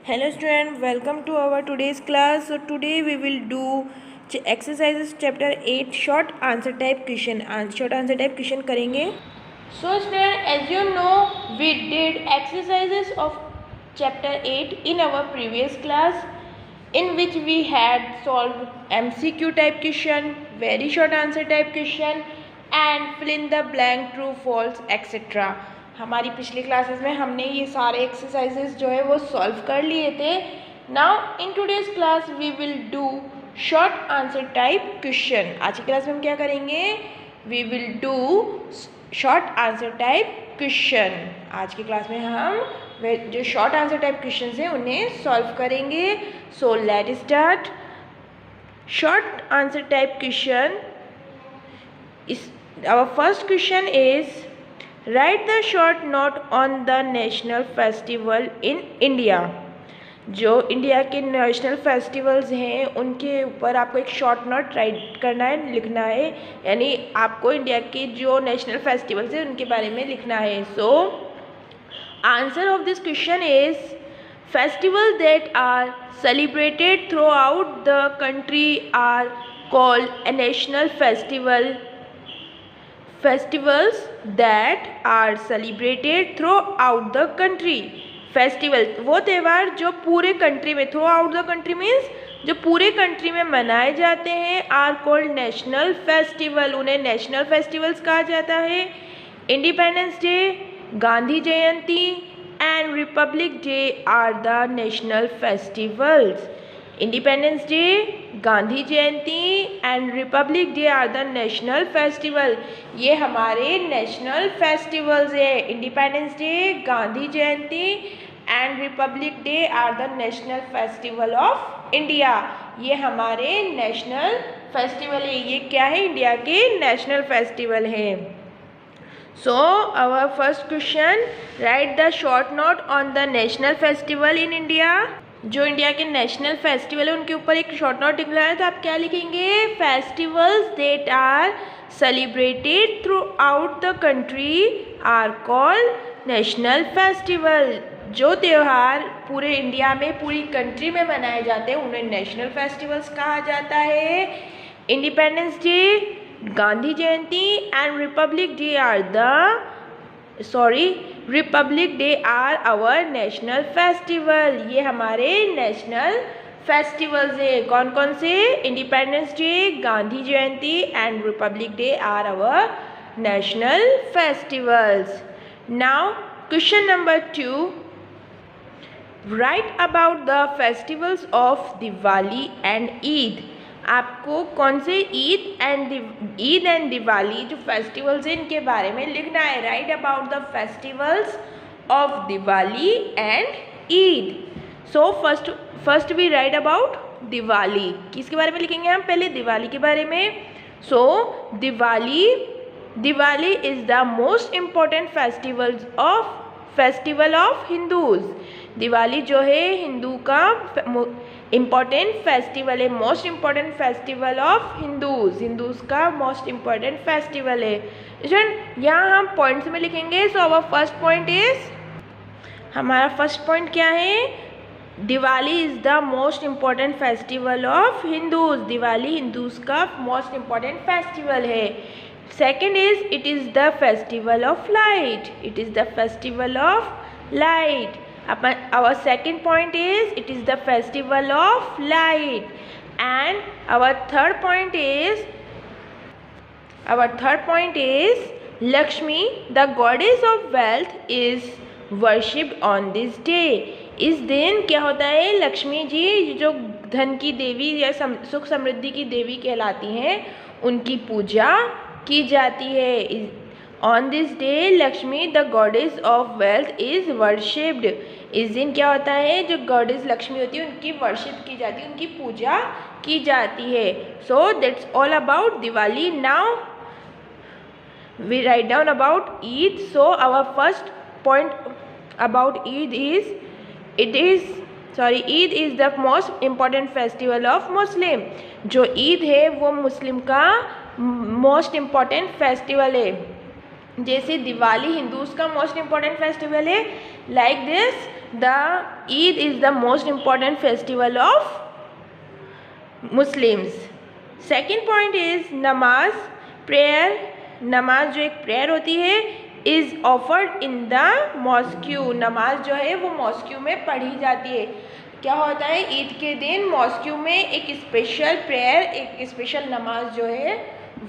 Hello student, welcome to our today's class. So today we will do exercises chapter 8 short answer type question. Short answer type question करेंगे. So student, as you know, we did exercises of chapter 8 in our previous class, in which we had solved MCQ type question, very short answer type question and fill in the blank true false etc. हमारी पिछली classes में हमने ये सारे exercises जो है वो solve कर लिए थे. Now in today's class we will do short answer type question. आज की क्लास में हम क्या करेंगे? We will do short answer type question. आज की क्लास में हम जो शॉर्ट आंसर टाइप क्वेश्चन हैं उन्हें सॉल्व करेंगे. So let start. Short answer type question इस our first question is write the short note on the national festival in India. जो इंडिया के नेशनल फेस्टिवल्स हैं उनके ऊपर आपको एक शॉर्ट नोट राइट करना है, लिखना है. यानी आपको इंडिया के जो नेशनल फेस्टिवल्स हैं उनके बारे में लिखना है. So answer of this question is festival that are celebrated throughout the country are called a national festival. Festivals that are celebrated throughout the country. Festival वो त्यौहार जो पूरे कंट्री में, throughout the country means जो पूरे country में मनाए जाते हैं, आर कॉल्ड नेशनल फेस्टिवल. उन्हें नेशनल फेस्टिवल्स कहा जाता है. Independence day, Gandhi Jayanti and republic day are the national festivals. Independence day, Gandhi Jayanti and republic day are the national festival. ये हमारे नेशनल फेस्टिवल्स है. Independence day, Gandhi Jayanti and republic day are the national festival of India. ये हमारे national festival है. ये क्या है? India के नेशनल फेस्टिवल है. So our first question, write the short note on the national festival in India. जो इंडिया के नेशनल फेस्टिवल है उनके ऊपर एक शॉर्ट नोट लिखना है. तो आप क्या लिखेंगे? Festivals that are celebrated throughout the country are called national festival. जो त्यौहार पूरे इंडिया में, पूरी कंट्री में मनाए जाते हैं उन्हें नेशनल फेस्टिवल्स कहा जाता है. Independence day, Gandhi Jayanti and republic day are republic day are our national festival. ये हमारे नेशनल फेस्टिवल्स है. कौन कौन से? Independence day, Gandhi Jayanti and republic day are our national festivals. Now question number 2, write about the festivals of Diwali and Eid. आपको कौन से Eid and Diwali जो फेस्टिवल्स हैं इनके बारे में लिखना है. Write about the festivals of Diwali and Eid. So first we write about Diwali. किसके बारे में लिखेंगे हम? पहले दिवाली के बारे में. So Diwali is the most important festival of Hindus. Diwali जो है हिंदू का इम्पॉर्टेंट फेस्टिवल है. Most important festival of Hindus का मोस्ट इम्पॉर्टेंट फेस्टिवल है. यहाँ हम पॉइंट्स में लिखेंगे. So our first point is, हमारा फर्स्ट पॉइंट क्या है? Diwali is the most important festival of Hindus. Diwali Hindus का मोस्ट इम्पॉर्टेंट फेस्टिवल है. Second is, it is the festival of light. It is the festival of light. Our second point is, it is the festival of light. And our third point is Lakshmi, the goddess of wealth, is worshipped on this day. इस दिन क्या होता है? लक्ष्मी जी जो धन की देवी या सुख समृद्धि की देवी कहलाती हैं उनकी पूजा की जाती है. On this day, Lakshmi, the goddess of wealth, is worshipped. इस दिन क्या होता है? जो गॉडेस लक्ष्मी होती है उनकी वर्शिप की जाती है, उनकी पूजा की जाती है. So that's all about Diwali. Now we write down about Eid. So our first point about Eid is, Eid is the most important festival of Muslim. जो ईद है वो मुस्लिम का मोस्ट इम्पॉर्टेंट फेस्टिवल है. जैसे दिवाली हिंदूज का मोस्ट इम्पॉर्टेंट फेस्टिवल है, Like this, the Eid is the most important festival of Muslims. Second point is namaz, prayer. नमाज जो एक प्रेयर होती है is offered in the mosque. नमाज जो है वो मॉस्क्यू में पढ़ी जाती है. क्या होता है, ईद के दिन मॉस्क्यू में एक स्पेशल प्रेयर, एक स्पेशल नमाज जो है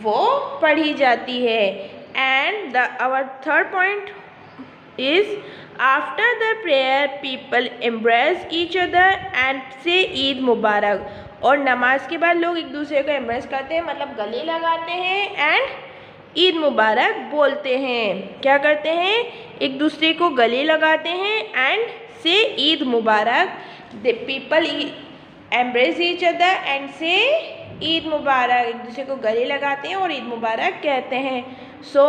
वो पढ़ी जाती है. And our third point is after the prayer people embrace each other and say Eid मुबारक. और नमाज के बाद लोग एक दूसरे को एम्ब्रेस करते हैं, मतलब गले लगाते हैं एंड ईद मुबारक बोलते हैं. क्या करते हैं, एक दूसरे को गले लगाते हैं and say Eid Mubarak. The people embrace each other and say Eid मुबारक. एक दूसरे को गले लगाते हैं और ईद मुबारक कहते हैं. So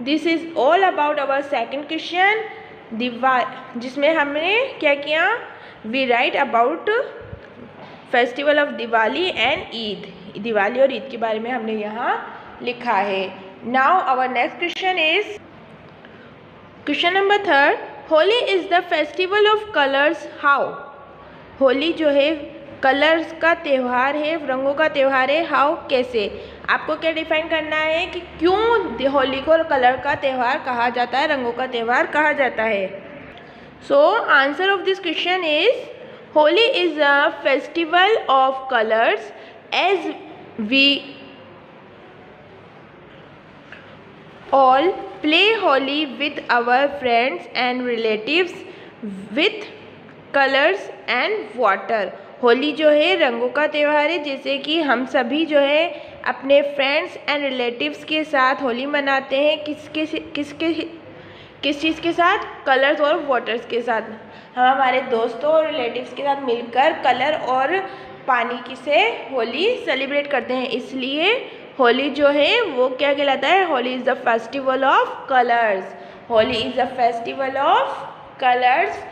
this is all about our second question, जिसमें हमने क्या किया, we write about festival of Diwali and Eid. Diwali और ईद के बारे में हमने यहाँ लिखा है. Now our next question is question number third. Holi is the festival of colours. How. Holi जो है कलर्स का त्यौहार है, रंगों का त्यौहार है. हाउ, कैसे. आपको क्या डिफाइन करना है कि क्यों होली को कलर का त्यौहार कहा जाता है, रंगों का त्यौहार कहा जाता है. So answer of this question is Holi is a festival of colours as we all play Holi with our friends and relatives with colors and water. Holi जो है रंगों का त्यौहार है, जैसे कि हम सभी जो है अपने फ्रेंड्स एंड रिलेटिव्स के साथ होली मनाते हैं. किस चीज़ के साथ, कलर्स और वाटर्स के साथ. हम हमारे दोस्तों और रिलेटिव्स के साथ मिलकर कलर और पानी से होली सेलिब्रेट करते हैं. इसलिए होली जो है वो क्या कहलाता है, Holi is the festival of colours. Holi is the festival of colours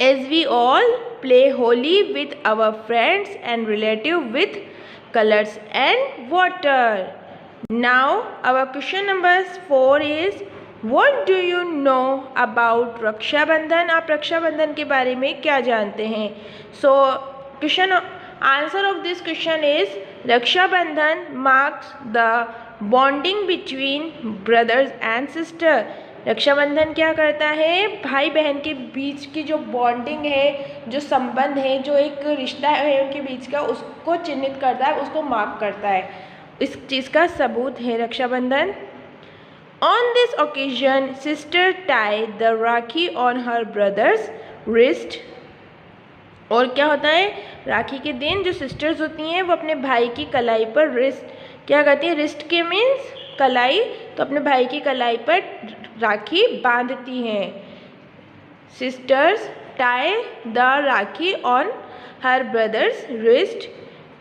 as we all play Holi with our friends and relative with colours and water. Now our question number 4 is what do you know about Rakshabandhan. आप रक्षाबंधन के बारे में क्या जानते हैं. So question answer of this question is Rakshabandhan marks the bonding between brothers and sister. Rakshabandhan क्या करता है, भाई बहन के बीच की जो बॉन्डिंग है, जो संबंध है, जो एक रिश्ता है उनके बीच का, उसको चिन्हित करता है, उसको मार्क करता है. इस चीज़ का सबूत है Rakshabandhan. On this occasion sister tie the rakhi on her brother's wrist. और क्या होता है, राखी के दिन जो सिस्टर्स होती हैं वो अपने भाई की कलाई पर रिस्ट क्या करती हैं, रिस्ट के मीन्स कलाई, तो अपने भाई की कलाई पर राखी बांधती हैं. Sisters tie the rakhi on her brother's wrist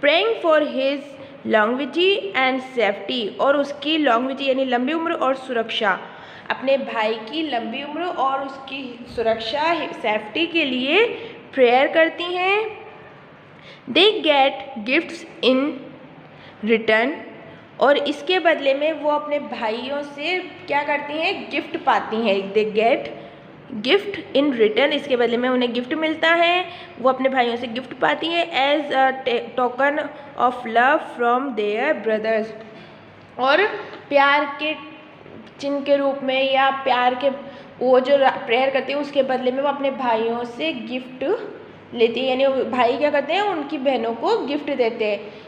praying for his longevity and safety. और उसकी लॉन्गविटी यानी लंबी उम्र और सुरक्षा, अपने भाई की लंबी उम्र और उसकी सुरक्षा, सेफ्टी के लिए प्रेयर करती हैं. They get gifts in return. और इसके बदले में वो अपने भाइयों से क्या करती हैं, गिफ्ट पाती हैं. They get gift in return. इसके बदले में उन्हें गिफ्ट मिलता है, वो अपने भाइयों से गिफ्ट पाती हैं as a token of love from their brothers. और प्यार के चिन्ह के रूप में या प्यार के वो जो प्रेयर करती है उसके बदले में वो अपने भाइयों से गिफ्ट लेती है. यानी भाई क्या करते हैं, उनकी बहनों को गिफ्ट देते हैं.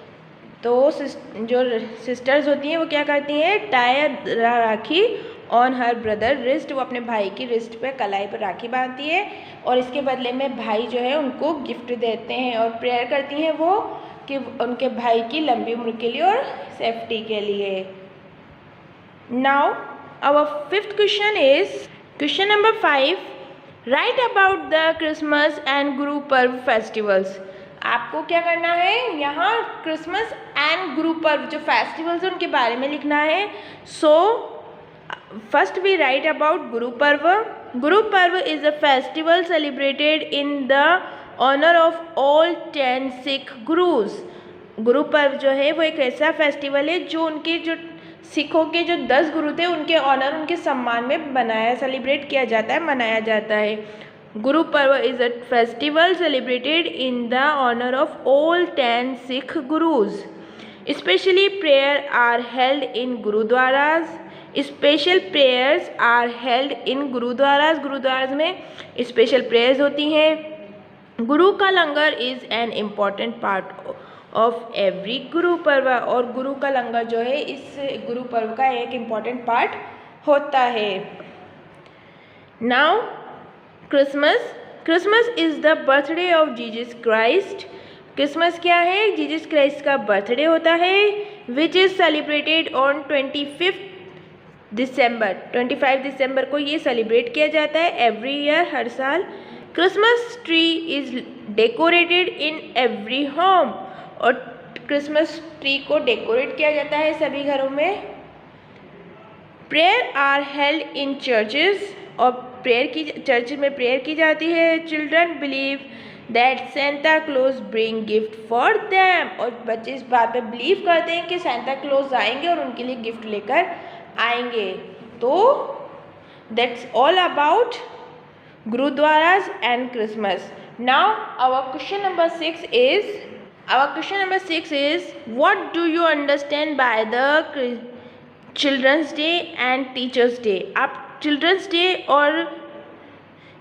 तो जो सिस्टर्स होती हैं वो क्या करती हैं, tie rakhi on her brother wrist. वो अपने भाई की रिस्ट पे, कलाई पर राखी बांधती है और इसके बदले में भाई जो है उनको गिफ्ट देते हैं और प्रेयर करती हैं वो कि उनके भाई की लंबी उम्र के लिए और सेफ्टी के लिए. Now our fifth question is question number 5. Write about the Christmas and Guru Parv festivals. आपको क्या करना है, यहाँ क्रिसमस एंड गुरु पर्व जो फेस्टिवल्स हैं उनके बारे में लिखना है. So first we write about Guru Parv. Guru Parv is a festival celebrated in the honour of all 10 Sikh Gurus. Guru Parv जो है वो एक ऐसा फेस्टिवल है जो उनके जो सिखों के जो 10 गुरु थे उनके ऑनर, उनके सम्मान में सेलिब्रेट किया जाता है, मनाया जाता है। Guru Parv is a festival celebrated in the honour of all 10 Sikh Gurus. Specially prayer are held in gurdwaras. Special prayers are held in gurdwaras. Gurdwaras में स्पेशल प्रेयर्स होती हैं। गुरु का langar is an important part of every Guru Parv. और गुरु का लंगर जो है इस गुरु पर्व का एक इम्पॉर्टेंट पार्ट होता है। Now Christmas. Christmas is the birthday of Jesus Christ. Christmas क्या है? जीसस क्राइस्ट का बर्थडे होता है, विच इज़ सेलिब्रेटेड ऑन 25 दिसंबर। 25 दिसंबर को ये सेलिब्रेट किया जाता है एवरी ईयर, हर साल। Christmas tree is decorated in every home. और क्रिसमस ट्री को डेकोरेट किया जाता है सभी घरों में। Prayer are held in churches. और चर्च में प्रेयर की जाती है। Children believe that Santa Claus bring gift for them. और बच्चे इस बात पे बिलीव करते हैं कि सेंटा क्लॉज आएंगे और उनके लिए गिफ्ट लेकर आएंगे। तो that's all about gurdwaras and Christmas. Now our question number 6 is what do you understand by the children's day and teachers day. आप चिल्ड्रंस डे और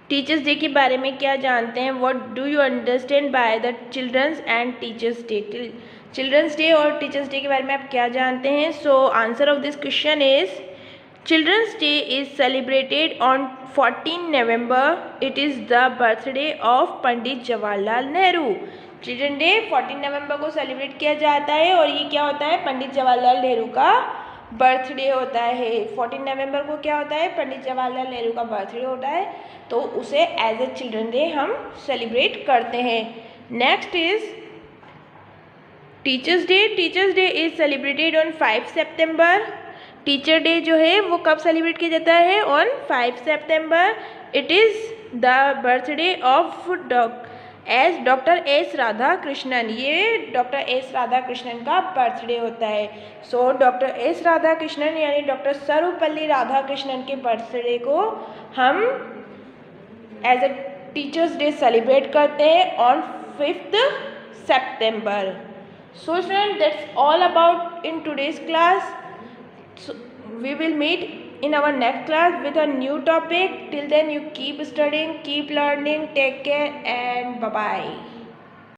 टीचर्स डे के बारे में क्या जानते हैं? What do you understand by the children's and teachers day. Children's day और teachers day के बारे में आप क्या जानते हैं? So answer of this question is children's day is celebrated on 14 November. It is the birthday of Pandit Jawaharlal Nehru. Children day 14 नवंबर को celebrate किया जाता है और ये क्या होता है? पंडित जवाहरलाल नेहरू का बर्थडे होता है। 14 नवंबर को क्या होता है? पंडित जवाहरलाल नेहरू का बर्थडे होता है, तो उसे एज ए चिल्ड्रन डे हम सेलिब्रेट करते हैं। Next is teachers day. Teachers day is celebrated on 5 September. Teacher day जो है वो कब सेलिब्रेट किया जाता है? On 5 September. It is the birthday of doctor S Radha Krishnan. ये डॉक्टर एस राधा कृष्णन का बर्थडे होता है। So doctor S Radha Krishnan यानी डॉक्टर सर्वपल्ली राधा कृष्णन के बर्थडे को हम as a teachers day celebrate करते हैं on 5th September. So students, that's all about in today's class. So we will meet in our next class with a new topic. Till then, you keep studying, keep learning, take care, and bye bye.